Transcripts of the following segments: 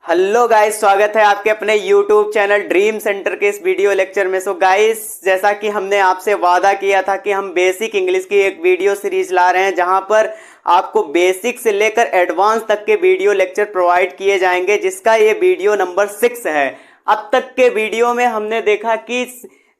Hello guys, स्वागत है आपके अपने यूट्यूब चैनल ड्रीम सेंटर के इस वीडियो लेक्चर में। सो गाइस, जैसा कि हमने आपसे वादा किया था कि हम बेसिक इंग्लिश की एक वीडियो सीरीज ला रहे हैं जहां पर आपको बेसिक से लेकर एडवांस तक के वीडियो लेक्चर प्रोवाइड किए जाएंगे, जिसका ये वीडियो नंबर 6 है। अब तक के वीडियो में हमने देखा कि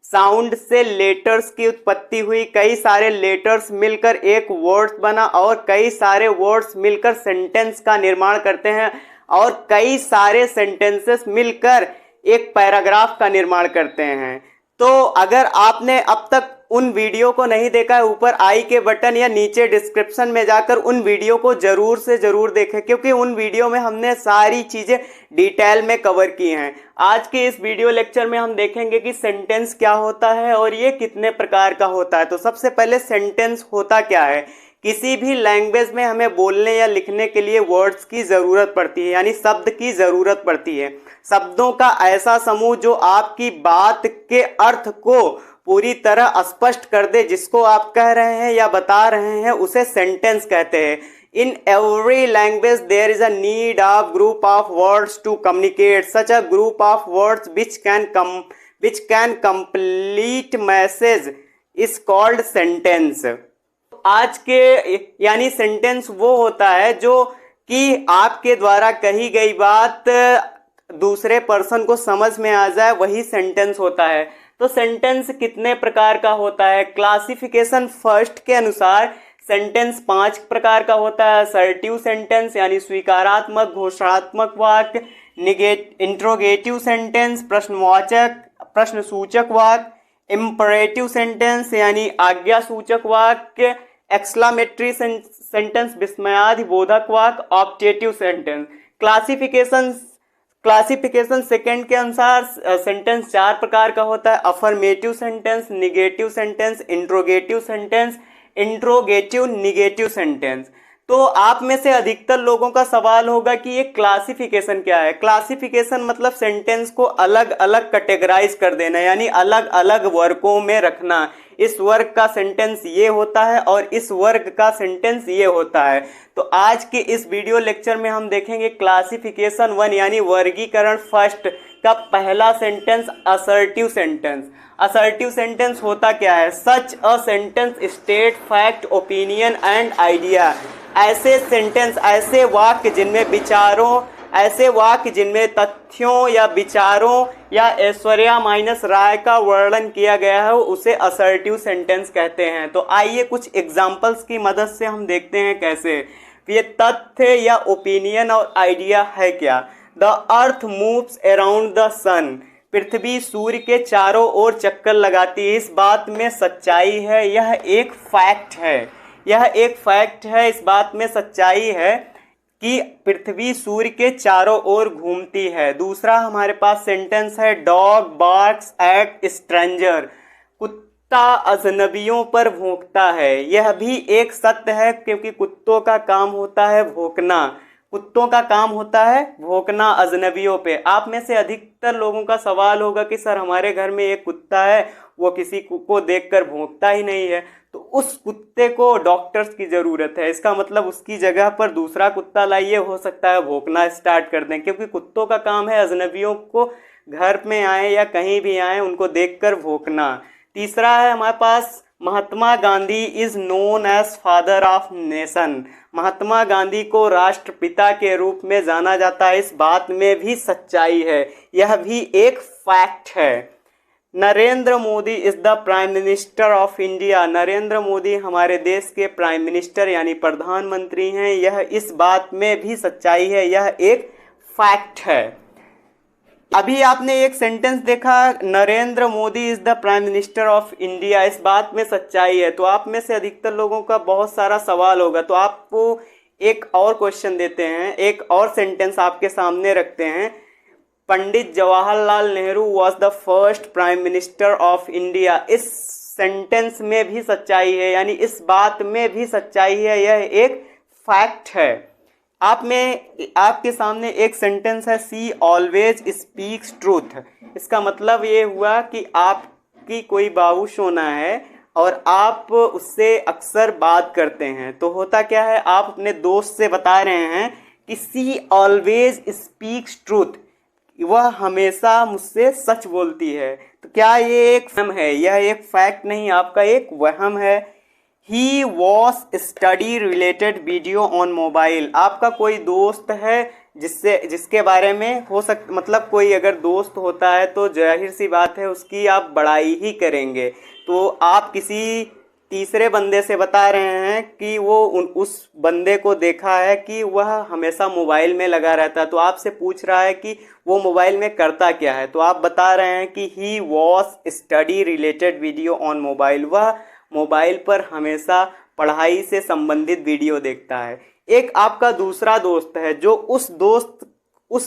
साउंड से लेटर्स की उत्पत्ति हुई, कई सारे लेटर्स मिलकर एक वर्ड बना और कई सारे वर्ड्स मिलकर सेंटेंस का निर्माण करते हैं और कई सारे सेंटेंसेस मिलकर एक पैराग्राफ का निर्माण करते हैं। तो अगर आपने अब तक उन वीडियो को नहीं देखा है, ऊपर आई के बटन या नीचे डिस्क्रिप्शन में जाकर उन वीडियो को जरूर से जरूर देखें, क्योंकि उन वीडियो में हमने सारी चीजें डिटेल में कवर की हैं। आज के इस वीडियो लेक्चर में हम देखेंगे कि सेंटेंस क्या होता है और ये कितने प्रकार का होता है। तो सबसे पहले सेंटेंस होता क्या है। किसी भी लैंग्वेज में हमें बोलने या लिखने के लिए वर्ड्स की जरूरत पड़ती है, यानी शब्द की जरूरत पड़ती है। शब्दों का ऐसा समूह जो आपकी बात के अर्थ को पूरी तरह स्पष्ट कर दे, जिसको आप कह रहे हैं या बता रहे हैं, उसे सेंटेंस कहते हैं। In every language there is a need of group of words to communicate, such a group of words which can complete message is called sentence। आज के यानी सेंटेंस वो होता है जो कि आपके द्वारा कही गई बात दूसरे पर्सन को समझ में आ जाए, वही सेंटेंस होता है। तो सेंटेंस कितने प्रकार का होता है। क्लासिफिकेशन फर्स्ट के अनुसार सेंटेंस 5 प्रकार का होता है। असर्टिव सेंटेंस यानी स्वीकारात्मक घोषणात्मक वाक्य, इंट्रोगेटिव सेंटेंस प्रश्नवाचक प्रश्नसूचक वाक्य, इंपरेटिव सेंटेंस यानी आज्ञा सूचक वाक्य, एक्सक्लामेटरी सेंटेंस विस्मयादिबोधक वाक्य, ऑप्टेटिव सेंटेंस। क्लासिफिकेशन सेकंड के अनुसार सेंटेंस 4 प्रकार का होता है। Affirmative sentence, negative sentence, interrogative sentence, interrogative negative sentence. तो आप में से अधिकतर लोगों का सवाल होगा कि ये क्लासिफिकेशन क्या है। क्लासिफिकेशन मतलब सेंटेंस को अलग अलग कैटेगराइज कर देना, यानी अलग अलग वर्गों में रखना। इस वर्ग का सेंटेंस ये होता है और इस वर्ग का सेंटेंस ये होता है। तो आज के इस वीडियो लेक्चर में हम देखेंगे क्लासिफिकेशन 1 यानी वर्गीकरण फर्स्ट का पहला sentence assertive sentence. Assertive sentence होता क्या है। Such a sentence state fact opinion and idea. ऐसे सेंटेंस, ऐसे वाक्य जिनमें तथ्यों या विचारों या ऐश्वर्या माइनस राय का वर्णन किया गया है, उसे असर्टिव सेंटेंस कहते हैं। तो आइए कुछ एग्जांपल्स की मदद से हम देखते हैं कैसे। ये तथ्य या ओपिनियन और आइडिया है क्या। The earth moves around the sun. पृथ्वी सूर्य के चारों ओर चक्कर लगाती है। इस बात में सच्चाई है, यह एक फैक्ट है। इस बात में सच्चाई है कि पृथ्वी सूर्य के चारों ओर घूमती है। दूसरा हमारे पास सेंटेंस है डॉग बार्क्स एट स्ट्रेंजर। कुत्ता अजनबियों पर भौंकता है। यह भी एक सत्य है, क्योंकि कुत्तों का काम होता है भौंकना अजनबियों पे। आप में से अधिकतर लोगों का सवाल होगा कि सर हमारे घर में एक कुत्ता है, वो किसी को देखकर भौंकता ही नहीं है, तो उस कुत्ते को डॉक्टर्स की जरूरत है। इसका मतलब उसकी जगह पर दूसरा कुत्ता लाइए, हो सकता है भौंकना स्टार्ट कर दें, क्योंकि कुत्तों का काम है अजनबियों को घर में आए या कहीं भी आए उनको देखकर भौंकना। तीसरा है हमारे पास Mahatma Gandhi is known as father of nation. Mahatma Gandhi को राष्ट्रपिता के रूप में जाना जाता है। इस बात में भी सच्चाई है, यह भी एक फैक्ट है। Narendra Modi is the prime minister of India. Narendra Modi हमारे देश के प्राइम मिनिस्टर यानी प्रधानमंत्री हैं। यह इस बात में भी सच्चाई है, यह एक फैक्ट है। अभी आपने एक सेंटेंस देखा, Narendra Modi is the prime minister of India. इस बात में सच्चाई है। तो आप में से अधिकतर लोगों का बहुत सारा सवाल होगा, तो आपको एक और क्वेश्चन देते हैं, एक और सेंटेंस आपके सामने रखते हैं। Pandit Jawaharlal Nehru was the first prime minister of India. इस सेंटेंस में भी सच्चाई है, यानी इस बात में भी सच्चाई है, यह एक फैक्ट है। आपके सामने एक सेंटेंस है, सी ऑलवेज स्पीक्स ट्रूथ। इसका मतलब ये हुआ कि आपकी कोई बाबू सोना है और आप उससे अक्सर बात करते हैं। तो होता क्या है, आप अपने दोस्त से बता रहे हैं कि सी ऑलवेज स्पीक्स ट्रूथ, वह हमेशा मुझसे सच बोलती है। तो क्या ये एक वहम है? यह एक फैक्ट नहीं, आपका एक वहम है। He watch study related video on mobile, आपका कोई दोस्त है जिसके बारे में मतलब कोई अगर दोस्त होता है तो जाहिर सी बात है उसकी आप बड़ाई ही करेंगे। तो आप किसी तीसरे बंदे से बता रहे हैं कि वो उस बंदे को देखा है कि वह हमेशा मोबाइल में लगा रहता है, तो आपसे पूछ रहा है कि वो मोबाइल में करता क्या है। तो आप बता रहे हैं कि he watch study related video on mobile, वह मोबाइल पर हमेशा पढ़ाई से संबंधित वीडियो देखता है। एक आपका दूसरा दोस्त है जो उस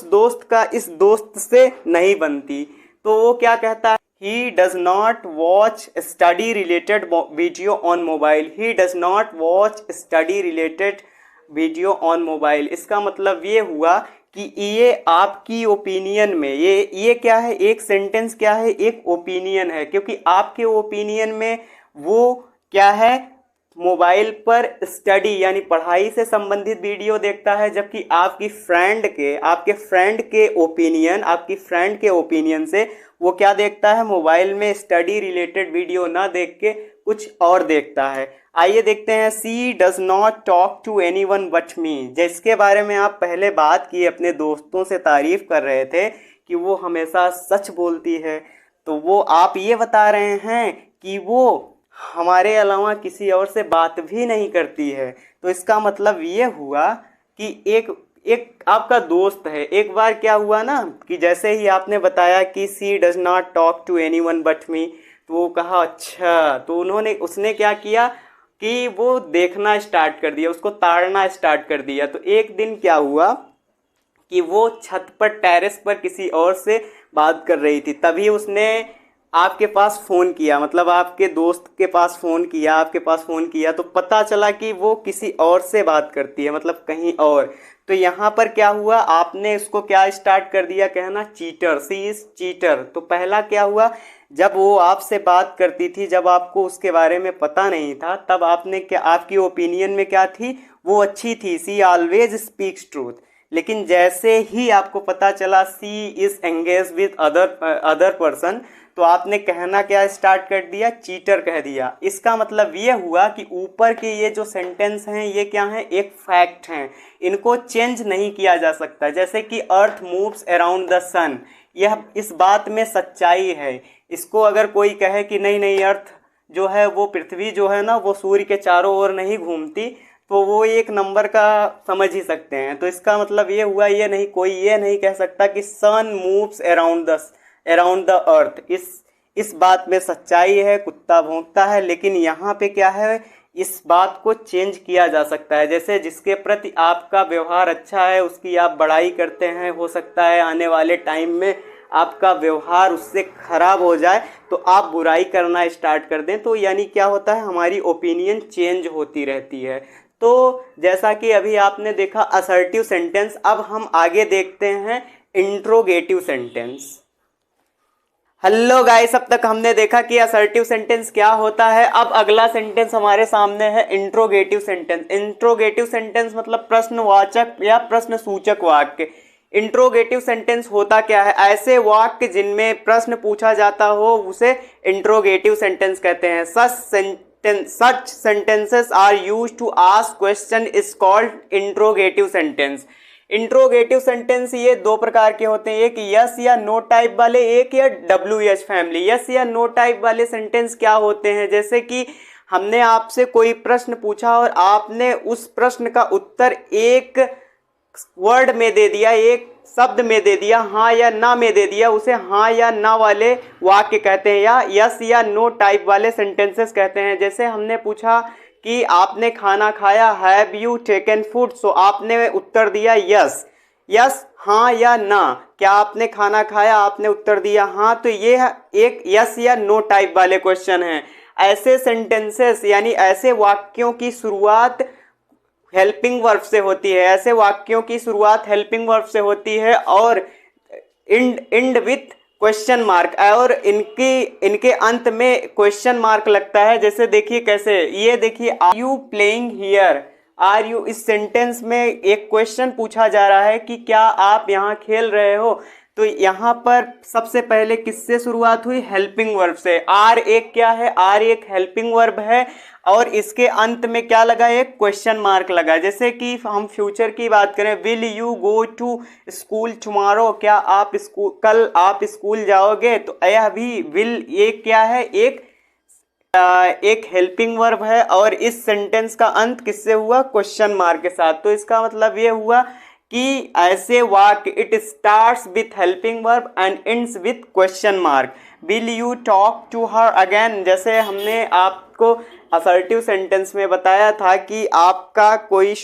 दोस्त का इस दोस्त से नहीं बनती, तो वो क्या कहता है? He does not watch study related video on mobile. He does not watch study related video on mobile. इसका मतलब ये हुआ कि ये आपकी ओपिनियन में ये क्या है? एक सेंटेंस क्या है? एक ओपिनियन है, क्योंकि आपके ओपिनियन में वो क्या है? मोबाइल पर स्टडी यानी पढ़ाई से संबंधित वीडियो देखता है, जबकि आपके फ्रेंड के ओपिनियन से वो क्या देखता है? मोबाइल में स्टडी रिलेटेड वीडियो ना देख के कुछ और देखता है। आइए देखते हैं, she does not talk to anyone but me, जिसके बारे में आप पहले बात की, अपने दोस्तों से तारीफ कर रहे थे कि वो हमेशा सच बोलती है, तो वो आप ये बता रहे हैं कि वो हमारे अलावा किसी और से बात भी नहीं करती है। तो इसका मतलब ये हुआ कि एक आपका दोस्त है। एक बार क्या हुआ ना कि जैसे ही आपने बताया कि she does not talk to anyone but me, तो वो कहा अच्छा, तो उसने क्या किया कि वो देखना स्टार्ट कर दिया, उसको ताड़ना स्टार्ट कर दिया। तो एक दिन क्या हुआ कि वो छत पर टेरेस पर किसी और से बात कर रही थी, तभी उसने आपके पास फ़ोन किया, मतलब आपके दोस्त के पास फ़ोन किया, आपके पास फ़ोन किया, तो पता चला कि वो किसी और से बात करती है, मतलब कहीं और। तो यहाँ पर क्या हुआ? आपने इसको क्या स्टार्ट कर दिया? कहना चीटर, सी इज़ चीटर। तो पहला क्या हुआ? जब वो आपसे बात करती थी, जब आपको उसके बारे में पता नहीं था, तब आपकी ओपिनियन में क्या थी? वो अच्छी थी, सी ऑलवेज स्पीक्स ट्रूथ। लेकिन जैसे ही आपको पता चला she is engage with other person, तो आपने कहना क्या स्टार्ट कर दिया? चीटर कह दिया। इसका मतलब ये हुआ कि ऊपर के ये जो सेंटेंस हैं ये क्या हैं? एक फैक्ट हैं, इनको चेंज नहीं किया जा सकता। जैसे कि अर्थ मूव्स अराउंड द सन, यह इस बात में सच्चाई है। इसको अगर कोई कहे कि नहीं अर्थ जो है वो पृथ्वी जो है ना वो सूर्य के चारों ओर नहीं घूमती, तो वो एक नंबर का समझ ही सकते हैं। तो इसका मतलब ये हुआ, कोई ये नहीं कह सकता कि sun moves around the earth. इस बात में सच्चाई है, कुत्ता भौंकता है, लेकिन यहाँ पे क्या है? इस बात को चेंज किया जा सकता है। जैसे जिसके प्रति आपका व्यवहार अच्छा है उसकी आप बड़ाई करते हैं, हो सकता है आने वाले टाइम में आपका व्यवहार उससे खराब हो जाए तो आप बुराई करना स्टार्ट कर दें। तो यानी क्या होता है? हमारी ओपिनियन चेंज होती रहती है। तो जैसा कि अभी आपने देखा असर्टिव सेंटेंस, अब हम आगे देखते हैं इंट्रोगेटिव सेंटेंस। हेलो गाइस, अब तक हमने देखा कि असर्टिव सेंटेंस क्या होता है। अब अगला सेंटेंस हमारे सामने है इंट्रोगेटिव सेंटेंस। इंट्रोगेटिव सेंटेंस मतलब प्रश्नवाचक या प्रश्न सूचक वाक्य। इंट्रोगेटिव सेंटेंस होता क्या है? ऐसे वाक्य जिनमें प्रश्न पूछा जाता हो उसे इंट्रोगेटिव सेंटेंस कहते हैं। Such sentences are used to ask question is called interrogative sentence. Interrogative sentence ये दो प्रकार के होते हैं, एक यस या नो टाइप वाले, एक या WH फैमिली। यस या नो टाइप वाले सेंटेंस क्या होते हैं? जैसे कि हमने आपसे कोई प्रश्न पूछा और आपने उस प्रश्न का उत्तर एक वर्ड में दे दिया, एक शब्द में दे दिया, हाँ या ना में दे दिया, उसे हाँ या ना वाले वाक्य कहते हैं, या यस या नो टाइप वाले सेंटेंसेस कहते हैं। जैसे हमने पूछा कि आपने खाना खाया, हैव यू टेकन फूड, सो आपने उत्तर दिया यस, हाँ या ना, क्या आपने खाना खाया, आपने उत्तर दिया हाँ, तो ये एक यस या नो टाइप वाले क्वेश्चन हैं। ऐसे सेंटेंसेस यानी ऐसे वाक्यों की शुरुआत हेल्पिंग वर्ब से होती है, ऐसे वाक्यों की शुरुआत हेल्पिंग वर्ब से होती है और इंड विथ क्वेश्चन मार्क, और इनके अंत में क्वेश्चन मार्क लगता है। जैसे देखिए कैसे, ये देखिए, are you playing here, are you, इस सेंटेंस में एक क्वेश्चन पूछा जा रहा है कि क्या आप यहाँ खेल रहे हो। तो यहाँ पर सबसे पहले किससे शुरुआत हुई, हेल्पिंग वर्ब से। आर एक क्या है, आर एक हेल्पिंग वर्ब है और इसके अंत में क्या लगा, एक क्वेश्चन मार्क लगा। जैसे कि हम फ्यूचर की बात करें, will you go to school tomorrow, क्या आप स्कूल, कल आप स्कूल जाओगे। तो यह भी विल ये क्या है, एक हेल्पिंग वर्ब है और इस सेंटेंस का अंत किससे हुआ, क्वेश्चन मार्क के साथ। तो इसका मतलब ये हुआ कि ऐसे वाक्य, it starts with helping verb and ends with question mark. Will you talk to her again, जैसे हमने आपको असर्टिव सेंटेंस में बताया था कि आपका कोई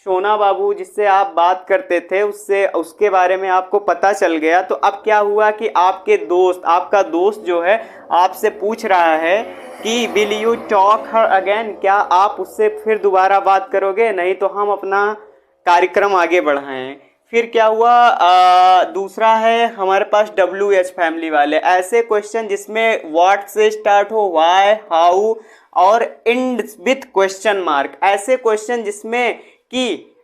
सोना बाबू जिससे आप बात करते थे उससे, उसके बारे में आपको पता चल गया। तो अब क्या हुआ कि आपका दोस्त जो है आपसे पूछ रहा है कि will you talk her again, क्या आप उससे फिर दोबारा बात करोगे, नहीं तो हम अपना कार्यक्रम आगे बढ़ाएं। फिर क्या हुआ, दूसरा है हमारे पास WH फैमिली वाले, ऐसे क्वेश्चन जिसमें व्हाट से स्टार्ट हो, व्हाई, हाउ और एंड विथ क्वेश्चन मार्क। ऐसे क्वेश्चन जिसमें कि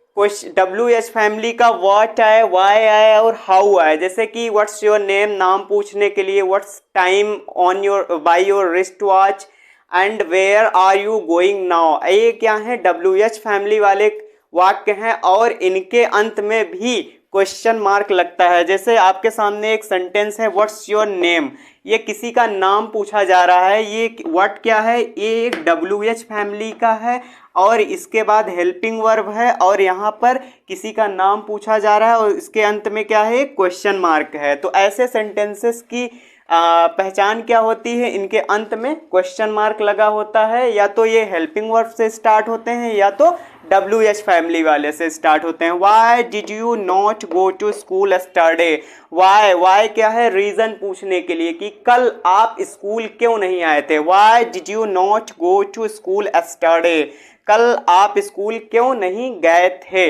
WH फैमिली का व्हाट आए, वाई आए और हाउ आए। जैसे कि व्हाट्स योर नेम, नाम पूछने के लिए, what's time on your by your wrist watch and where are you going now. ये क्या है, WH फैमिली वाले वाक्य हैं और इनके अंत में भी क्वेश्चन मार्क लगता है। जैसे आपके सामने एक सेंटेंस है, व्हाट्स योर नेम, ये किसी का नाम पूछा जा रहा है। ये व्हाट क्या है, ये एक WH फैमिली का है और इसके बाद हेल्पिंग वर्ब है और यहाँ पर किसी का नाम पूछा जा रहा है और इसके अंत में क्या है, क्वेश्चन मार्क है। तो ऐसे सेंटेंसेस की पहचान क्या होती है, इनके अंत में क्वेश्चन मार्क लगा होता है। या तो ये हेल्पिंग वर्ब से स्टार्ट होते हैं या तो WH फैमिली वाले से स्टार्ट होते हैं। Why did you not go to school yesterday, why क्या है, रीजन पूछने के लिए कि कल आप स्कूल क्यों नहीं आए थे। Why did you not go to school yesterday, कल आप स्कूल क्यों नहीं गए थे।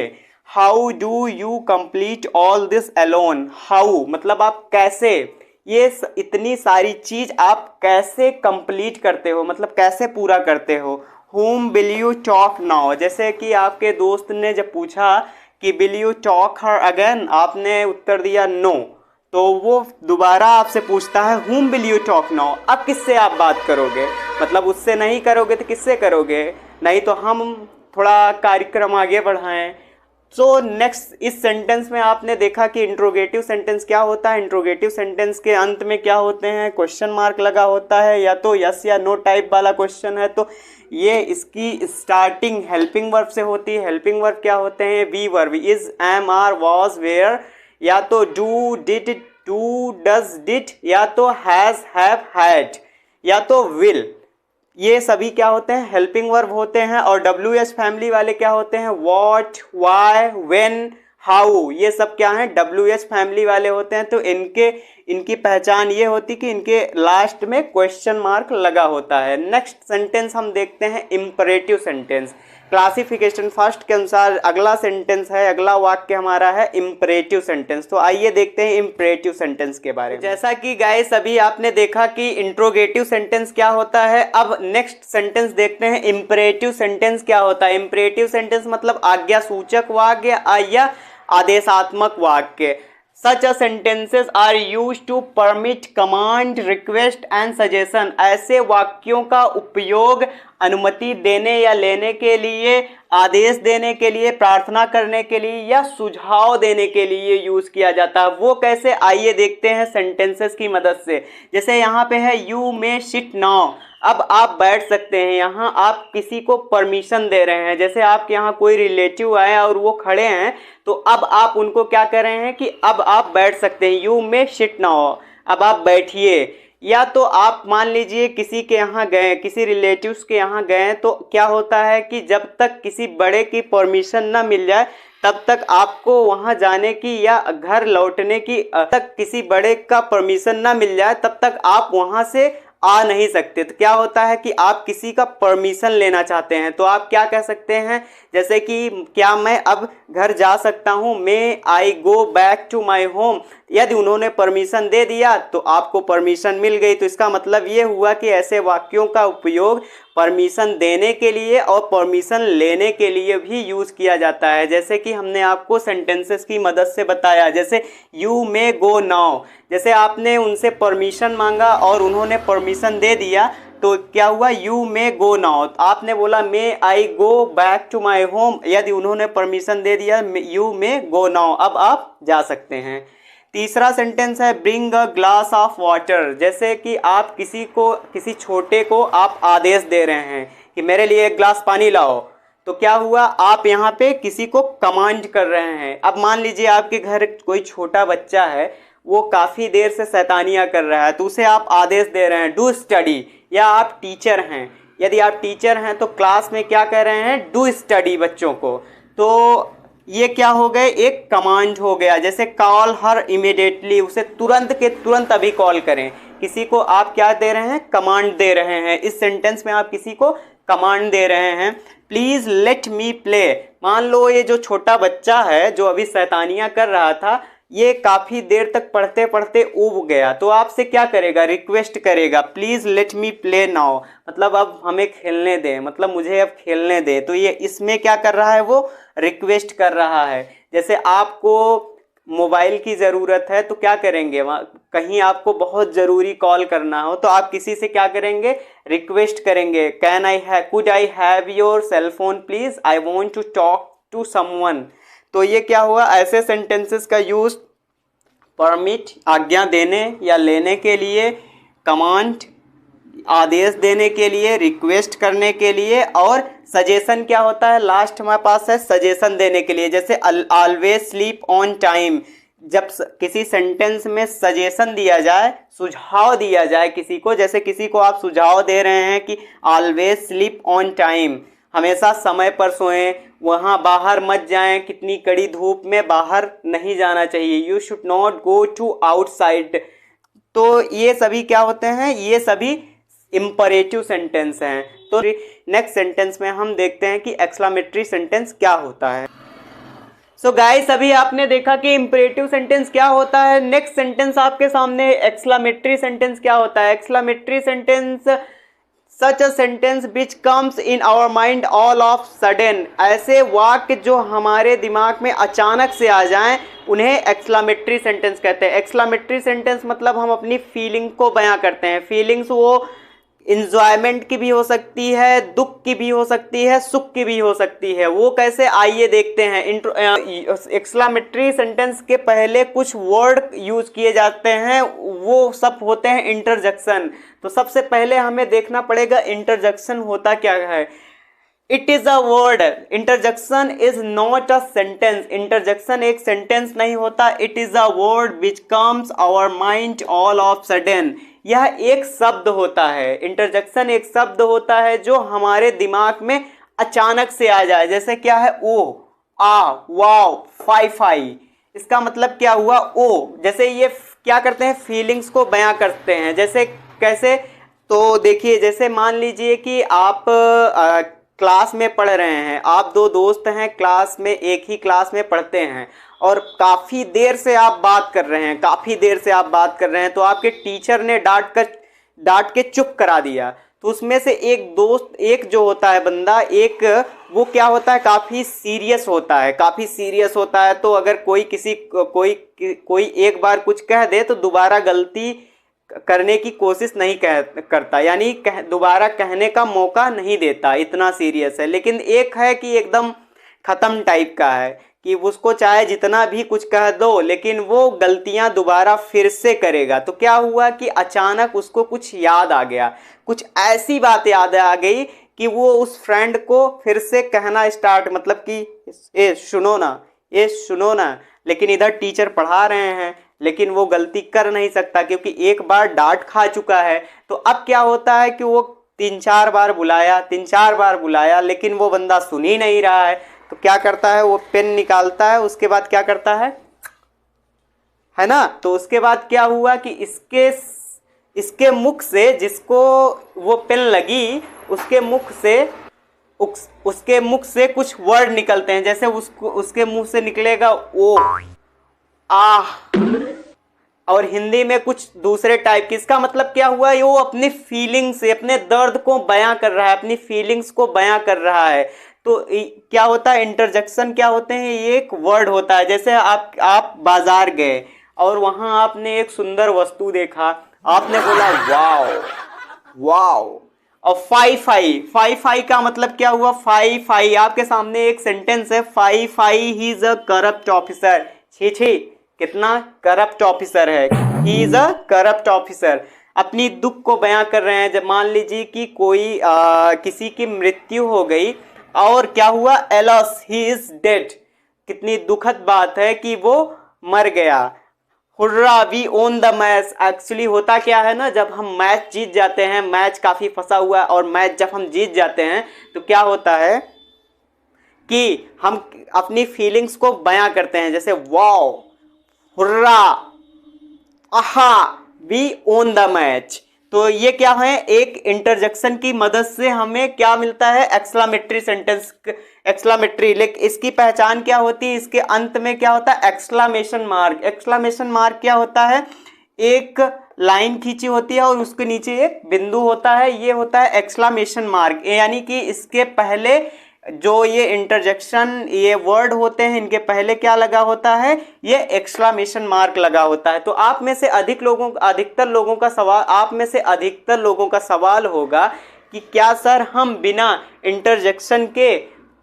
How do you complete all this alone, how मतलब आप कैसे, ये इतनी सारी चीज आप कैसे कंप्लीट करते हो, मतलब कैसे पूरा करते हो। Whom will you talk now, जैसे कि आपके दोस्त ने जब पूछा कि will you talk her again, आपने उत्तर दिया no, तो वो दोबारा आपसे पूछता है whom will you talk now, अब किससे आप बात करोगे, मतलब उससे नहीं करोगे तो किससे करोगे, नहीं तो हम थोड़ा कार्यक्रम आगे बढ़ाएं। सो नेक्स्ट, इस सेंटेंस में आपने देखा कि इंट्रोगेटिव सेंटेंस क्या होता है। इंट्रोगेटिव सेंटेंस के अंत में क्या होते हैं, क्वेश्चन मार्क लगा होता है, या तो यस या नो टाइप वाला क्वेश्चन है तो ये इसकी स्टार्टिंग हेल्पिंग वर्ब से होती है। हेल्पिंग वर्ब क्या होते हैं, be verb, is, am, are, was, were, या तो do, did, do, does, did, या तो हैज, हैव, हैड, या तो विल। ये सभी क्या होते हैं, हेल्पिंग वर्ब होते हैं। और WH फैमिली वाले क्या होते हैं, व्हाट, व्हाई, व्हेन, हाउ, ये सब क्या हैं, WH फैमिली वाले होते हैं। तो इनकी पहचान ये होती कि इनके लास्ट में क्वेश्चन मार्क लगा होता है। नेक्स्ट सेंटेंस हम देखते हैं इंपरेटिव सेंटेंस। क्लासिफिकेशन फर्स्ट के अनुसार अगला सेंटेंस है, अगला वाक्य हमारा है इंपरेटिव सेंटेंस। तो आइए देखते हैं इंपरेटिव सेंटेंस के बारे में। जैसा कि गाइस अभी आपने देखा कि इंट्रोगेटिव सेंटेंस क्या होता है, अब नेक्स्ट सेंटेंस देखते हैं इंपरेटिव सेंटेंस क्या होता है। इंपरेटिव सेंटेंस मतलब आज्ञा सूचक वाक्य या आदेशात्मक वाक्य। Such a sentences are used to permit command, request and suggestion। ऐसे वाक्यों का उपयोग अनुमति देने या लेने के लिए, आदेश देने के लिए, प्रार्थना करने के लिए या सुझाव देने के लिए यूज किया जाता है। वो कैसे, आइए देखते हैं सेंटेंसेस की मदद से। जैसे यहाँ पे है यू मे सिट नाउ, अब आप बैठ सकते हैं। यहाँ आप किसी को परमिशन दे रहे हैं। जैसे आपके यहाँ कोई रिलेटिव आए और वो खड़े हैं तो अब आप उनको क्या कर रहे हैं कि अब आप बैठ सकते हैं, यू मे सिट नाउ, अब आप बैठिए। या तो आप मान लीजिए किसी के यहाँ गए, किसी रिलेटिव्स के यहाँ गए, तो क्या होता है कि जब तक किसी बड़े की परमिशन ना मिल जाए तब तक आपको वहाँ जाने की या घर लौटने की, तक किसी बड़े का परमिशन ना मिल जाए तब तक आप वहाँ से आ नहीं सकते। तो क्या होता है कि आप किसी का परमिशन लेना चाहते हैं तो आप क्या कह सकते हैं, जैसे कि क्या मैं अब घर जा सकता हूँ, may I go back to my home. यदि उन्होंने परमिशन दे दिया तो आपको परमिशन मिल गई। तो इसका मतलब ये हुआ कि ऐसे वाक्यों का उपयोग परमिशन देने के लिए और परमिशन लेने के लिए भी यूज़ किया जाता है। जैसे कि हमने आपको सेंटेंसेस की मदद से बताया, जैसे यू मे गो नाउ, जैसे आपने उनसे परमिशन मांगा और उन्होंने परमिशन दे दिया तो क्या हुआ, यू मे गो नाउ। आपने बोला may I go back to my home, यदि उन्होंने परमिशन दे दिया यू मे गो नाउ, अब आप जा सकते हैं। तीसरा सेंटेंस है bring a glass of water, जैसे कि आप किसी छोटे को आप आदेश दे रहे हैं कि मेरे लिए एक ग्लास पानी लाओ, तो क्या हुआ, आप यहाँ पे किसी को कमांड कर रहे हैं। अब मान लीजिए आपके घर कोई छोटा बच्चा है, वो काफ़ी देर से शैतानियाँ कर रहा है, तो उसे आप आदेश दे रहे हैं डू स्टडी, या आप टीचर हैं, यदि आप टीचर हैं तो क्लास में क्या कह रहे हैं, डू स्टडी बच्चों को, तो ये क्या हो गए, एक कमांड हो गया। जैसे कॉल हर इमीडिएटली, उसे तुरंत के तुरंत अभी कॉल करें। किसी को आप क्या दे रहे हैं, कमांड दे रहे हैं। इस सेंटेंस में आप किसी को कमांड दे रहे हैं। प्लीज लेट मी प्ले, मान लो ये जो छोटा बच्चा है जो अभी शैतानियां कर रहा था, ये काफ़ी देर तक पढ़ते पढ़ते ऊब गया, तो आपसे क्या करेगा, रिक्वेस्ट करेगा please let me play now, मतलब अब हमें खेलने दें, मतलब मुझे अब खेलने दें। तो ये इसमें क्या कर रहा है, वो रिक्वेस्ट कर रहा है। जैसे आपको मोबाइल की ज़रूरत है तो क्या करेंगे, कहीं आपको बहुत ज़रूरी कॉल करना हो तो आप किसी से क्या करेंगे, रिक्वेस्ट करेंगे, could I have your cell phone please, I want to talk to someone. तो ये क्या हुआ, ऐसे सेंटेंसेस का यूज़ परमिट आज्ञा देने या लेने के लिए, कमांड आदेश देने के लिए, रिक्वेस्ट करने के लिए, और सजेशन क्या होता है, लास्ट हमारे पास है सजेशन देने के लिए। जैसे ऑलवेज स्लीप ऑन टाइम, जब किसी सेंटेंस में सजेशन दिया जाए, सुझाव दिया जाए किसी को, जैसे किसी को आप सुझाव दे रहे हैं कि ऑलवेज स्लीप ऑन टाइम, हमेशा समय पर सोएं, वहाँ बाहर मत जाएं, कितनी कड़ी धूप में बाहर नहीं जाना चाहिए, you should not go to outside. तो ये सभी क्या होते हैं, ये सभी इंपरेटिव सेंटेंस हैं। तो नेक्स्ट सेंटेंस में हम देखते हैं कि एक्सक्लेमेटरी सेंटेंस क्या होता है। सो गाइस, अभी आपने देखा कि इंपरेटिव सेंटेंस क्या होता है। नेक्स्ट सेंटेंस आपके सामने एक्सक्लेमेटरी सेंटेंस क्या होता है। Exclamatory sentence such a sentence which comes in our mind all of sudden, ऐसे वाक्य जो हमारे दिमाग में अचानक से आ जाएं उन्हें एक्सक्लेमेटरी सेंटेंस कहते हैं। एक्सक्लेमेटरी सेंटेंस मतलब हम अपनी फीलिंग को बयां करते हैं। फीलिंग्स वो इंजॉयमेंट की भी हो सकती है, दुख की भी हो सकती है, सुख की भी हो सकती है। वो कैसे, आइए देखते हैं। एक्सक्लेमेटरी सेंटेंस के पहले कुछ वर्ड यूज किए जाते हैं, वो सब होते हैं इंटरजेक्शन। तो सबसे पहले हमें देखना पड़ेगा इंटरजेक्शन होता क्या है। It is a word, interjection is not a sentence, interjection एक सेंटेंस नहीं होता। It is a word which comes our mind all of sudden, यह एक शब्द होता है। इंटरजेक्शन एक शब्द होता है जो हमारे दिमाग में अचानक से आ जाए। जैसे क्या है, ओ, आ, वाओ, फाई फाई, इसका मतलब क्या हुआ, ओ। जैसे ये क्या करते हैं, फीलिंग्स को बयां करते हैं। जैसे कैसे, तो देखिए, जैसे मान लीजिए कि आप क्लास में पढ़ रहे हैं, आप दो दोस्त हैं, क्लास में एक ही क्लास में पढ़ते हैं और काफ़ी देर से आप बात कर रहे हैं, काफ़ी देर से आप बात कर रहे हैं, तो आपके टीचर ने डांट के चुप करा दिया। तो उसमें से एक दोस्त, एक जो होता है बंदा, एक वो क्या होता है, काफ़ी सीरियस होता है, काफ़ी सीरियस होता है। तो अगर कोई एक बार कुछ कह दे तो दोबारा गलती करने की कोशिश नहीं करता, यानी दोबारा कहने का मौका नहीं देता, इतना सीरियस है। लेकिन एक है कि एकदम ख़त्म टाइप का है कि उसको चाहे जितना भी कुछ कह दो लेकिन वो गलतियां दोबारा फिर से करेगा। तो क्या हुआ कि अचानक उसको कुछ याद आ गया, कुछ ऐसी बात याद आ गई कि वो उस फ्रेंड को फिर से कहना स्टार्ट, मतलब कि ये सुनो ना, ये सुनो ना। लेकिन इधर टीचर पढ़ा रहे हैं, लेकिन वो गलती कर नहीं सकता क्योंकि एक बार डांट खा चुका है। तो अब क्या होता है कि वो 3-4 बार बुलाया लेकिन वो बंदा सुन ही नहीं रहा है। तो क्या करता है, वो पेन निकालता है, उसके बाद क्या करता है ना। तो उसके बाद क्या हुआ कि इसके मुख से, जिसको वो पेन लगी, उसके मुख से कुछ वर्ड निकलते हैं। जैसे उसके मुंह से निकलेगा ओ, आह, और हिंदी में कुछ दूसरे टाइप की। इसका मतलब क्या हुआ, ये वो अपनी फीलिंग्स से, अपने दर्द को बयां कर रहा है, अपनी फीलिंग्स को बयां कर रहा है। तो क्या होता है, इंटरजेक्शन क्या होते हैं, ये एक वर्ड होता है। जैसे आप बाजार गए और वहां आपने एक सुंदर वस्तु देखा, आपने बोला वाओ वाओ। और फाई फाई का मतलब क्या हुआ, फाई आपके सामने एक सेंटेंस है, fie he is a corrupt officer. छी छी, कितना करप्ट ऑफिसर है, he is a corrupt officer. अपनी दुख को बयां कर रहे हैं। जब मान लीजिए कि कोई किसी की मृत्यु हो गई और क्या हुआ, एलॉस ही इज डेड, कितनी दुखद बात है कि वो मर गया। Hurrah we won the match, actually होता क्या है ना, जब हम मैच जीत जाते हैं, मैच काफी फंसा हुआ है और मैच जब हम जीत जाते हैं तो क्या होता है कि हम अपनी फीलिंग्स को बयां करते हैं, जैसे वाओ, हुर्रा, आहा, वी ओन द मैच। तो ये क्या है, एक इंटरजेक्शन की मदद से हमें क्या मिलता है, एक्सक्लामेटरी सेंटेंस, एक्सक्लामेटरी। लेकिन इसकी पहचान क्या होती है, इसके अंत में क्या होता है, एक्सक्लामेशन मार्क। एक्सक्लामेशन मार्क क्या होता है, एक लाइन खींची होती है और उसके नीचे एक बिंदु होता है, ये होता है एक्सक्लामेशन मार्क। यानी कि इसके पहले जो ये इंटरजेक्शन, ये वर्ड होते हैं, इनके पहले क्या लगा होता है, ये एक्सक्लामेशन मार्क लगा होता है। तो आप में से अधिकतर लोगों का सवाल होगा कि क्या सर हम बिना इंटरजेक्शन के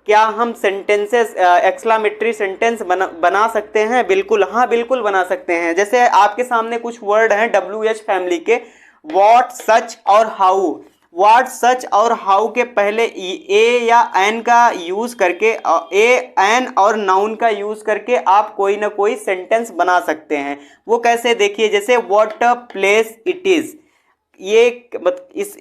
क्या हम सेंटेंसेस, एक्सक्लामेटरी सेंटेंस बना सकते हैं? बिल्कुल, हाँ बिल्कुल बना सकते हैं। जैसे आपके सामने कुछ वर्ड हैं WH फैमिली के, व्हाट, सच और हाउ। व्हाट, सच और हाउ के पहले ए या एन का यूज करके, ए एन और नाउन का यूज करके आप कोई ना कोई सेंटेंस बना सकते हैं। वो कैसे, देखिए, जैसे what a place it is, ये इस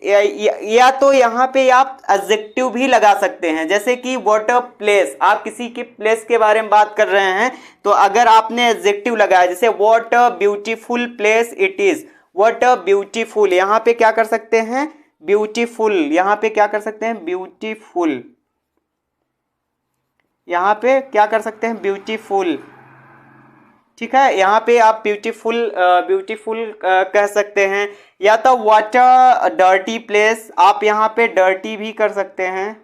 या तो यहाँ पे आप एडजेक्टिव भी लगा सकते हैं, जैसे कि व्हाट अ प्लेस, आप किसी की प्लेस के बारे में बात कर रहे हैं तो अगर आपने एडजेक्टिव लगाया, जैसे what a beautiful place it is, what a beautiful, यहाँ पे क्या कर सकते हैं, ब्यूटीफुल, यहाँ पे क्या कर सकते हैं, ब्यूटीफुल, यहाँ पे क्या कर सकते हैं, ब्यूटीफुल। ठीक है, यहाँ पे आप ब्यूटीफुल कह सकते हैं। या तो व्हाट अ डर्टी प्लेस, आप यहाँ पे डर्टी भी कर सकते हैं।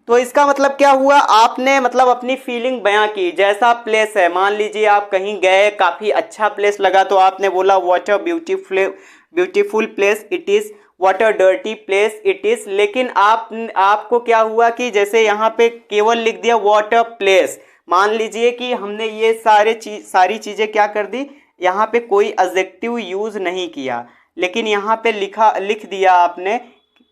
तो इसका मतलब क्या हुआ, आपने मतलब अपनी फीलिंग बयां की। जैसा प्लेस है, मान लीजिए आप कहीं गए, काफी अच्छा प्लेस लगा तो आपने बोला what a beautiful place it is, what a dirty place it is. लेकिन आपको क्या हुआ कि जैसे यहाँ पे केवल लिख दिया व्हाट अ प्लेस, मान लीजिए कि हमने ये सारी चीजें क्या कर दी, यहाँ पे कोई एडजेक्टिव यूज नहीं किया, लेकिन यहाँ पे लिख दिया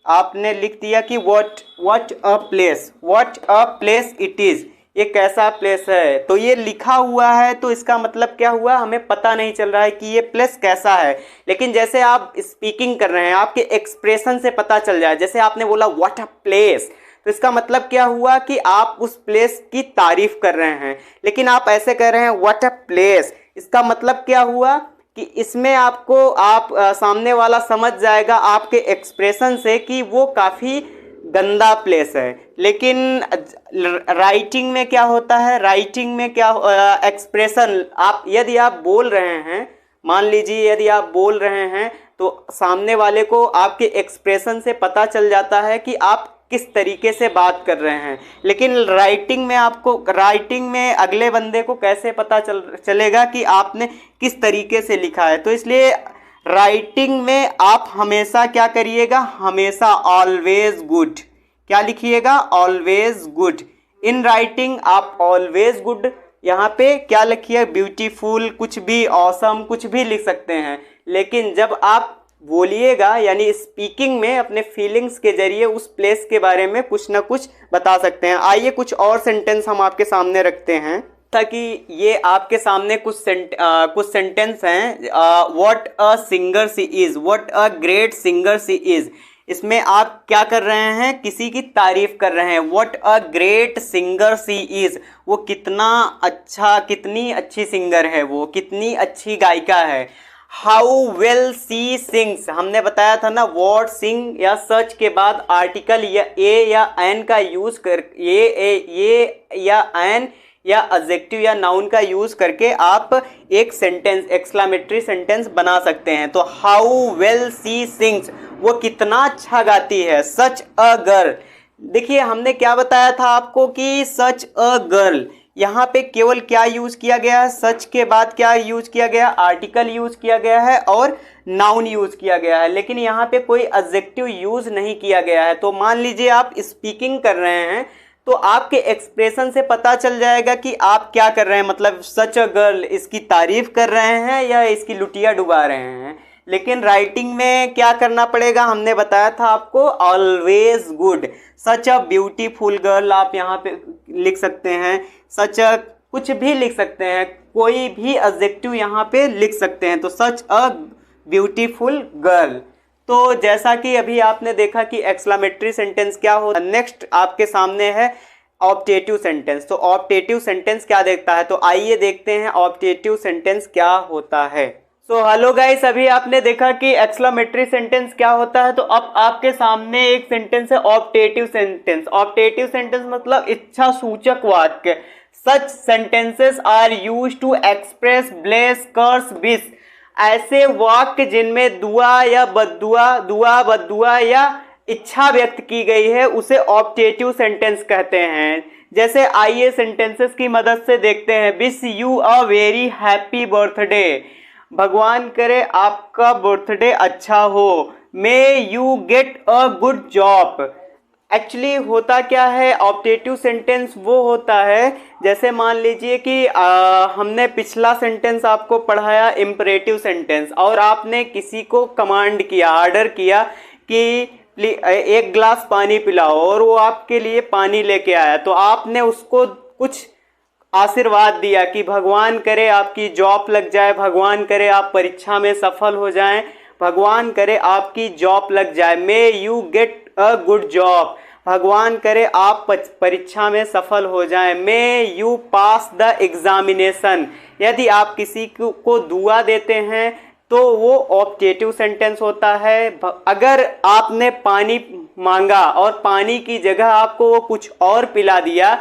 आपने लिख दिया कि what a place it is, ये कैसा प्लेस है। तो ये लिखा हुआ है, तो इसका मतलब क्या हुआ, हमें पता नहीं चल रहा है कि ये प्लेस कैसा है। लेकिन जैसे आप स्पीकिंग कर रहे हैं, आपके एक्सप्रेशन से पता चल जाए। जैसे आपने बोला व्हाट अ प्लेस, तो इसका मतलब क्या हुआ कि आप उस प्लेस की तारीफ कर रहे हैं। लेकिन आप ऐसे कह रहे हैं व्हाट अ प्लेस, इसका मतलब क्या हुआ कि इसमें आप सामने वाला समझ जाएगा आपके एक्सप्रेशन से कि वो काफ़ी गंदा प्लेस है। लेकिन राइटिंग में क्या होता है, राइटिंग में क्या एक्सप्रेशन, यदि आप बोल रहे हैं, मान लीजिए यदि आप बोल रहे हैं तो सामने वाले को आपके एक्सप्रेशन से पता चल जाता है कि आप किस तरीके से बात कर रहे हैं। लेकिन राइटिंग में अगले बंदे को कैसे पता चलेगा कि आपने किस तरीके से लिखा है। तो इसलिए राइटिंग में आप हमेशा क्या करिएगा, हमेशा ऑलवेज गुड, क्या लिखिएगा, ऑलवेज गुड। इन राइटिंग आप ऑलवेज गुड, यहाँ पे क्या लिखिए, ब्यूटीफुल, कुछ भी, ऑसम, कुछ भी लिख सकते हैं। लेकिन जब आप बोलिएगा, यानी स्पीकिंग में अपने फीलिंग्स के जरिए उस प्लेस के बारे में कुछ ना कुछ बता सकते हैं। आइए कुछ और सेंटेंस हम आपके सामने रखते हैं, ताकि ये आपके सामने कुछ सेंटेंस हैं। What a singer she is, what a great singer she is, इसमें आप क्या कर रहे हैं, किसी की तारीफ कर रहे हैं। What a great singer she is, वो कितनी अच्छी सिंगर है, वो कितनी अच्छी गायिका है। हाउ वेल सी सिंग्स, हमने बताया था ना, व्हाट, सिंग या सच के बाद आर्टिकल या ए या एन का यूज कर, ये या एन या एडजेक्टिव या नाउन का यूज करके आप एक सेंटेंस, एक्सक्लेमेटरी सेंटेंस बना सकते हैं। तो हाउ वेल शी सिंग्स, वो कितना अच्छा गाती है। सच अ गर्ल, देखिए हमने क्या बताया था आपको कि सच अ गर्ल, यहाँ पे केवल क्या यूज किया गया है, सच के बाद क्या यूज किया गया, आर्टिकल यूज किया गया है और नाउन यूज किया गया है, लेकिन यहाँ पे कोई एडजेक्टिव यूज नहीं किया गया है। तो मान लीजिए आप स्पीकिंग कर रहे हैं तो आपके एक्सप्रेशन से पता चल जाएगा कि आप क्या कर रहे हैं, मतलब सच अ गर्ल, इसकी तारीफ कर रहे हैं या इसकी लुटिया डुबा रहे हैं। लेकिन राइटिंग में क्या करना पड़ेगा, हमने बताया था आपको, always good, such a beautiful girl आप यहाँ पे लिख सकते हैं, सच अ कुछ भी लिख सकते हैं, कोई भी एडजेक्टिव यहाँ पे लिख सकते हैं। तो सच अ ब्यूटीफुल गर्ल। तो जैसा कि अभी आपने देखा कि एक्सक्लेमेटरी सेंटेंस क्या होता है, नेक्स्ट आपके सामने है ऑप्टेटिव सेंटेंस। तो ऑप्टेटिव सेंटेंस क्या देखता है, तो आइए देखते हैं ऑप्टेटिव सेंटेंस क्या होता है। सो हेलो गाइस, अभी आपने देखा कि एक्सक्लेमेटरी सेंटेंस क्या होता है। तो अब आपके सामने एक सेंटेंस है ऑप्टेटिव सेंटेंस। ऑप्टेटिव सेंटेंस मतलब इच्छा सूचक वाक्य। Such sentences are used to express bless, curse, wish, ऐसे वाक्य जिनमें दुआ या बद्दुआ, दुआ बद्दुआ या इच्छा व्यक्त की गई है उसे ऑप्टेटिव सेंटेंस कहते हैं। जैसे आइए सेंटेंसेस की मदद से देखते हैं। Wish you a very happy birthday, भगवान करे आपका बर्थडे अच्छा हो। May you get a good job, actually होता क्या है, ऑप्टेटिव सेंटेंस वो होता है, जैसे मान लीजिए कि हमने पिछला सेंटेंस आपको पढ़ाया इंपरेटिव सेंटेंस, और आपने किसी को कमांड किया, ऑर्डर किया कि एक गिलास पानी पिलाओ, और वो आपके लिए पानी लेके आया। तो आपने उसको कुछ आशीर्वाद दिया कि भगवान करे आपकी जॉब लग जाए, भगवान करे आप परीक्षा में सफल हो जाएं, भगवान करे आपकी जॉब लग जाए। May you get a good job, भगवान करे आप परीक्षा में सफल हो जाएं। May you pass the examination, यदि आप किसी को दुआ देते हैं तो वो ऑप्टेटिव सेंटेंस होता है। अगर आपने पानी मांगा और पानी की जगह आपको वो कुछ और पिला दिया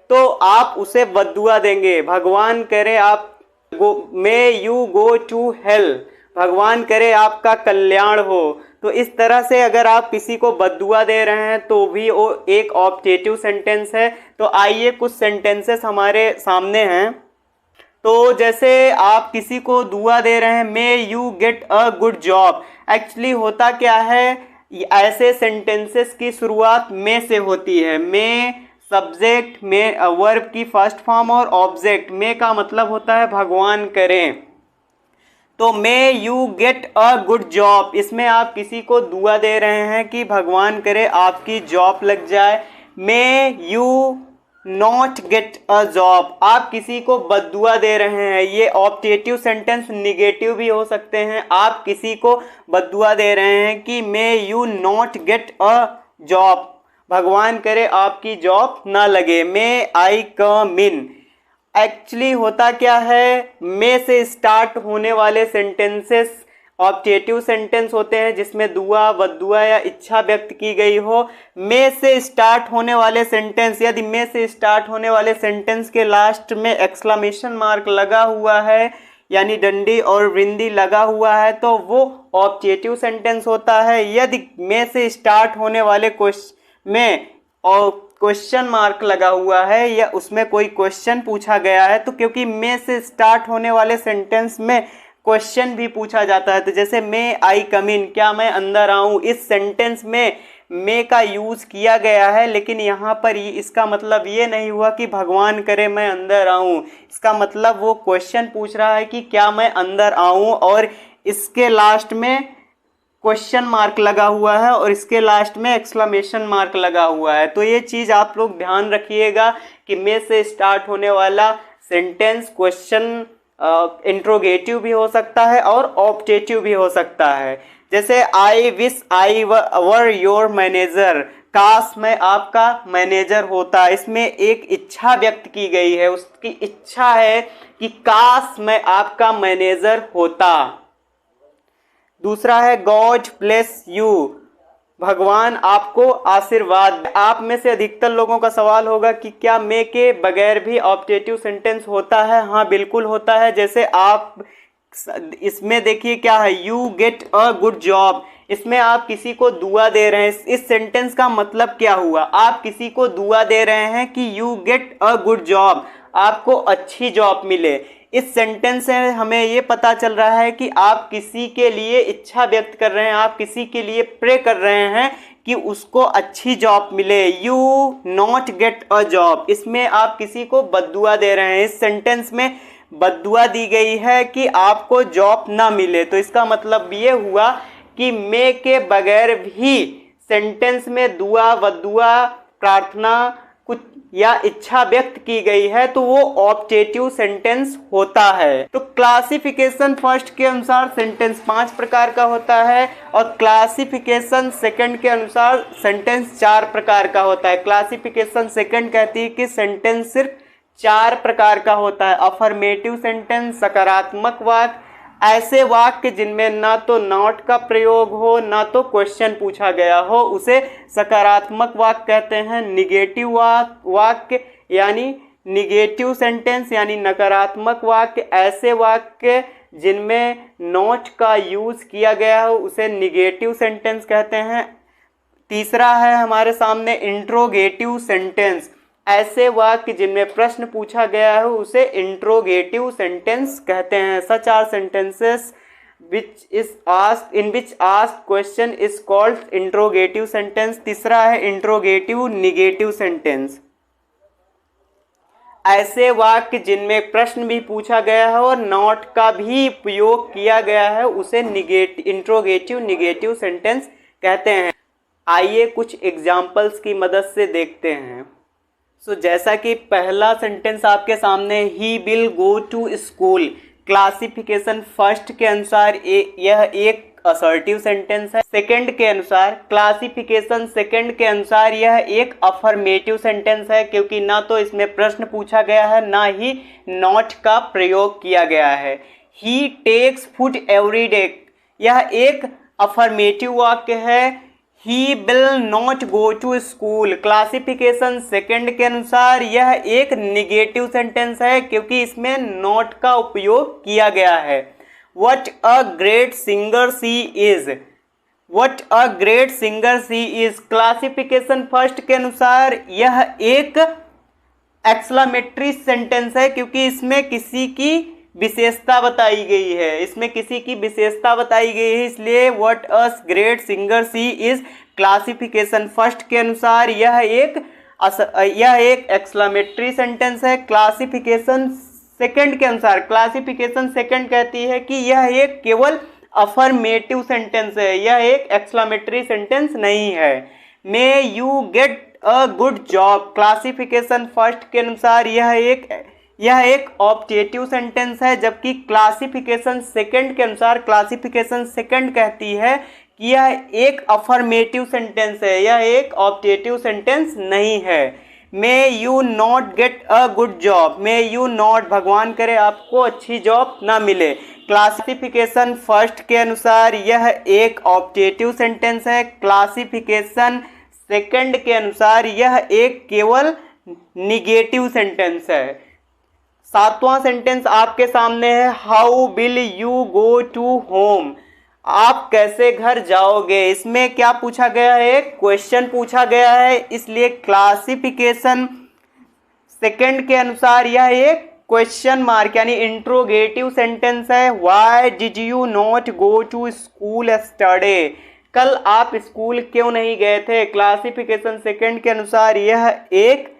तो आप उसे बद्दुआ देंगे, भगवान करे आप may you go to hell, भगवान करे आपका कल्याण हो। तो इस तरह से अगर आप किसी को बद्दुआ दे रहे हैं तो भी वो एक ऑप्टेटिव सेंटेंस है। तो आइए कुछ सेंटेंसेस हमारे सामने हैं। तो जैसे आप किसी को दुआ दे रहे हैं, may you get a good job, actually होता क्या है, ऐसे सेंटेंसेस की शुरुआत मे से होती है। मे सब्जेक्ट, में वर्ब की फर्स्ट फॉर्म और ऑब्जेक्ट। मे का मतलब होता है भगवान करें। तो may you get a good job, इसमें आप किसी को दुआ दे रहे हैं कि भगवान करे आपकी जॉब लग जाए। May you not get a job, आप किसी को बद्दुआ दे रहे हैं। ये ऑप्टेटिव सेंटेंस निगेटिव भी हो सकते हैं। आप किसी को बद्दुआ दे रहे हैं कि may you not get a job, भगवान करे आपकी जॉब ना लगे। मे आई कम इन, एक्चुअली होता क्या है, मे से स्टार्ट होने वाले सेंटेंसेस ऑप्टेटिव सेंटेंस होते हैं जिसमें दुआ, बद्दुआ या इच्छा व्यक्त की गई हो। मे से स्टार्ट होने वाले सेंटेंस, यदि मे से स्टार्ट होने वाले सेंटेंस के लास्ट में एक्सक्लेमेशन मार्क लगा हुआ है, यानी डंडी और बिंदी लगा हुआ है, तो वो ऑप्टेटिव सेंटेंस होता है। यदि मे से स्टार्ट होने वाले क्वेश्चन में और क्वेश्चन मार्क लगा हुआ है या उसमें कोई क्वेश्चन पूछा गया है, तो क्योंकि मे से स्टार्ट होने वाले सेंटेंस में क्वेश्चन भी पूछा जाता है। तो जैसे मे आई कम इन, क्या मैं अंदर आऊं, इस सेंटेंस में मे का यूज किया गया है, लेकिन यहाँ पर इसका मतलब ये नहीं हुआ कि भगवान करे मैं अंदर आऊं। इसका मतलब वो क्वेश्चन पूछ रहा है कि क्या मैं अंदर आऊं, और इसके लास्ट में क्वेश्चन मार्क लगा हुआ है और इसके लास्ट में एक्सक्लेमेशन मार्क लगा हुआ है। तो ये चीज आप लोग ध्यान रखिएगा कि मे से स्टार्ट होने वाला सेंटेंस क्वेश्चन इंट्रोगेटिव भी हो सकता है और ऑप्टेटिव भी हो सकता है। जैसे I wish I were your manager, काश मैं आपका मैनेजर होता, इसमें एक इच्छा व्यक्त की गई है, उसकी इच्छा है कि काश मैं आपका मैनेजर होता। दूसरा है गॉड ब्लेस यू, भगवान आपको आशीर्वाद। आप में से अधिकतर लोगों का सवाल होगा कि क्या मे के बगैर भी ऑब्जेक्टिव सेंटेंस होता है? हाँ बिल्कुल होता है। जैसे आप इसमें देखिए क्या है, you get a good job, इसमें आप किसी को दुआ दे रहे हैं। इस सेंटेंस का मतलब क्या हुआ? आप किसी को दुआ दे रहे हैं कि you get a good job, आपको अच्छी जॉब मिले। इस सेंटेंस से हमें ये पता चल रहा है कि आप किसी के लिए इच्छा व्यक्त कर रहे हैं, आप किसी के लिए प्रे कर रहे हैं कि उसको अच्छी जॉब मिले। You not get a job, इसमें आप किसी को बद्दुआ दे रहे हैं। इस सेंटेंस में बद्दुआ दी गई है कि आपको जॉब ना मिले। तो इसका मतलब ये हुआ कि मे के बगैर भी सेंटेंस में दुआ, बद्दुआ, प्रार्थना कुछ या इच्छा व्यक्त की गई है तो वो ऑब्जेक्टिव सेंटेंस होता है। तो क्लासिफिकेशन फर्स्ट के अनुसार सेंटेंस 5 प्रकार का होता है और क्लासिफिकेशन सेकंड के अनुसार सेंटेंस 4 प्रकार का होता है। क्लासिफिकेशन सेकंड कहती है कि सेंटेंस सिर्फ 4 प्रकार का होता है। अफर्मेटिव सेंटेंस, सकारात्मक वाक्य, ऐसे वाक्य जिनमें ना तो नॉट का प्रयोग हो ना तो क्वेश्चन पूछा गया हो उसे सकारात्मक वाक्य कहते हैं। निगेटिव वाक्य यानी निगेटिव सेंटेंस यानी नकारात्मक वाक्य, ऐसे वाक्य जिनमें नॉट का यूज किया गया हो उसे निगेटिव सेंटेंस कहते हैं। तीसरा है हमारे सामने इंट्रोगेटिव सेंटेंस, ऐसे वाक्य जिनमें प्रश्न पूछा गया है उसे इंट्रोगेटिव सेंटेंस कहते हैं। Such are sentences in which asked question is called interrogative sentence. तीसरा है इंट्रोगेटिव निगेटिव सेंटेंस, ऐसे वाक्य जिनमें प्रश्न भी पूछा गया है और नॉट का भी उपयोग किया गया है उसे इंट्रोगेटिव निगेटिव सेंटेंस कहते हैं। आइए कुछ एग्जाम्पल्स की मदद से देखते हैं। जैसा कि पहला सेंटेंस आपके सामने, he will go to school, classification first के अनुसार यह एक असर्टिव सेंटेंस है। सेकंड के अनुसार, क्लासिफिकेशन सेकंड के अनुसार यह एक अफर्मेटिव सेंटेंस है क्योंकि ना तो इसमें प्रश्न पूछा गया है ना ही नॉट का प्रयोग किया गया है। He takes food every day, यह एक अफर्मेटिव वाक्य है। He will not go to school, classification second के अनुसार यह एक निगेटिव सेंटेंस है क्योंकि इसमें नॉट का उपयोग किया गया है। What a great singer she is, what a great singer she is, classification first के अनुसार यह एक एक्सक्लेमेटरी सेंटेंस है क्योंकि इसमें किसी की विशेषता बताई गई है, इसमें किसी की विशेषता बताई गई है, इसलिए what a great singer she is classification first के अनुसार यह एक एक्सक्लेमेटरी सेंटेंस है। क्लासिफिकेशन सेकंड के अनुसार, क्लासिफिकेशन सेकंड कहती है कि यह एक केवल अफर्मेटिव सेंटेंस है, यह एक एक्सक्लेमेटरी सेंटेंस नहीं है। May you get a good job, classification first के अनुसार यह एक ऑब्जेक्टिव सेंटेंस है, जबकि क्लासिफिकेशन सेकंड के अनुसार क्लासिफिकेशन सेकंड कहती है कि यह एक अफर्मेटिव सेंटेंस है, यह एक ऑब्जेक्टिव सेंटेंस नहीं है। May you not get a good job, may you not, भगवान करे आपको अच्छी जॉब ना मिले, क्लासिफिकेशन फर्स्ट के अनुसार यह एक ऑब्जेक्टिव सेंटेंस है। क्लासिफिकेशन सेकंड के अनुसार यह एक केवल निगेटिव सेंटेंस है। सातवां सेंटेंस आपके सामने है, how will you go to home, आप कैसे घर जाओगे। इसमें क्या पूछा गया है? क्वेश्चन पूछा गया है, इसलिए क्लासिफिकेशन सेकंड के अनुसार यह एक क्वेश्चन मार्क यानी इंट्रोगेटिव सेंटेंस है। Why did you not go to school yesterday, कल आप स्कूल क्यों नहीं गए थे। क्लासिफिकेशन सेकंड के अनुसार यह एक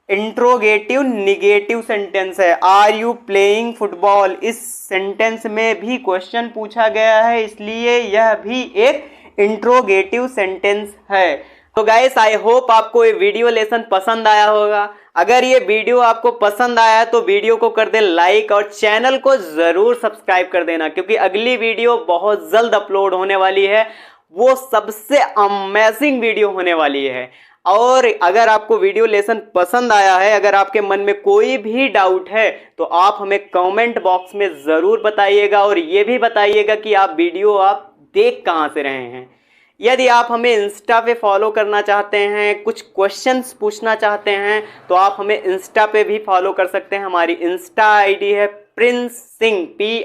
इंट्रोगेटिव निगेटिव सेंटेंस है। आर यू प्लेइंग फुटबॉल, इस सेंटेंस में भी क्वेश्चन पूछा गया है, इसलिए यह भी एक इंट्रोगेटिव सेंटेंस है। तो गाइस आई होप आपको ये वीडियो लेसन पसंद आया होगा। अगर ये वीडियो आपको पसंद आया तो वीडियो को कर दे लाइक और चैनल को जरूर सब्सक्राइब कर देना क्योंकि अगली वीडियो बहुत जल्द अपलोड होने वाली है, वो सबसे अमेजिंग वीडियो होने वाली है। और अगर आपको वीडियो लेसन पसंद आया है, अगर आपके मन में कोई भी डाउट है तो आप हमें कमेंट बॉक्स में ज़रूर बताइएगा और ये भी बताइएगा कि आप वीडियो देख कहाँ से रहे हैं। यदि आप हमें इंस्टा पे फॉलो करना चाहते हैं, कुछ क्वेश्चंस पूछना चाहते हैं, तो आप हमें इंस्टा पे भी फॉलो कर सकते हैं। हमारी इंस्टा आईडी है Prince Singh, PRINCESINGH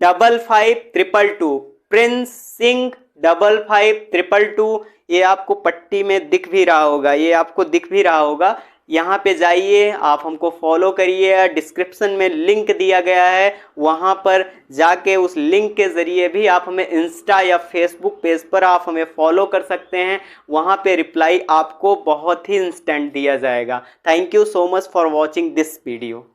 55222, Prince Singh 55222। ये आपको पट्टी में दिख भी रहा होगा, ये आपको दिख भी रहा होगा। यहाँ पे जाइए, आप हमको फॉलो करिए। डिस्क्रिप्शन में लिंक दिया गया है, वहाँ पर जाके उस लिंक के ज़रिए भी आप हमें इंस्टा या फेसबुक पेज पर आप हमें फॉलो कर सकते हैं। वहाँ पे रिप्लाई आपको बहुत ही इंस्टेंट दिया जाएगा। Thank you so much for watching this video.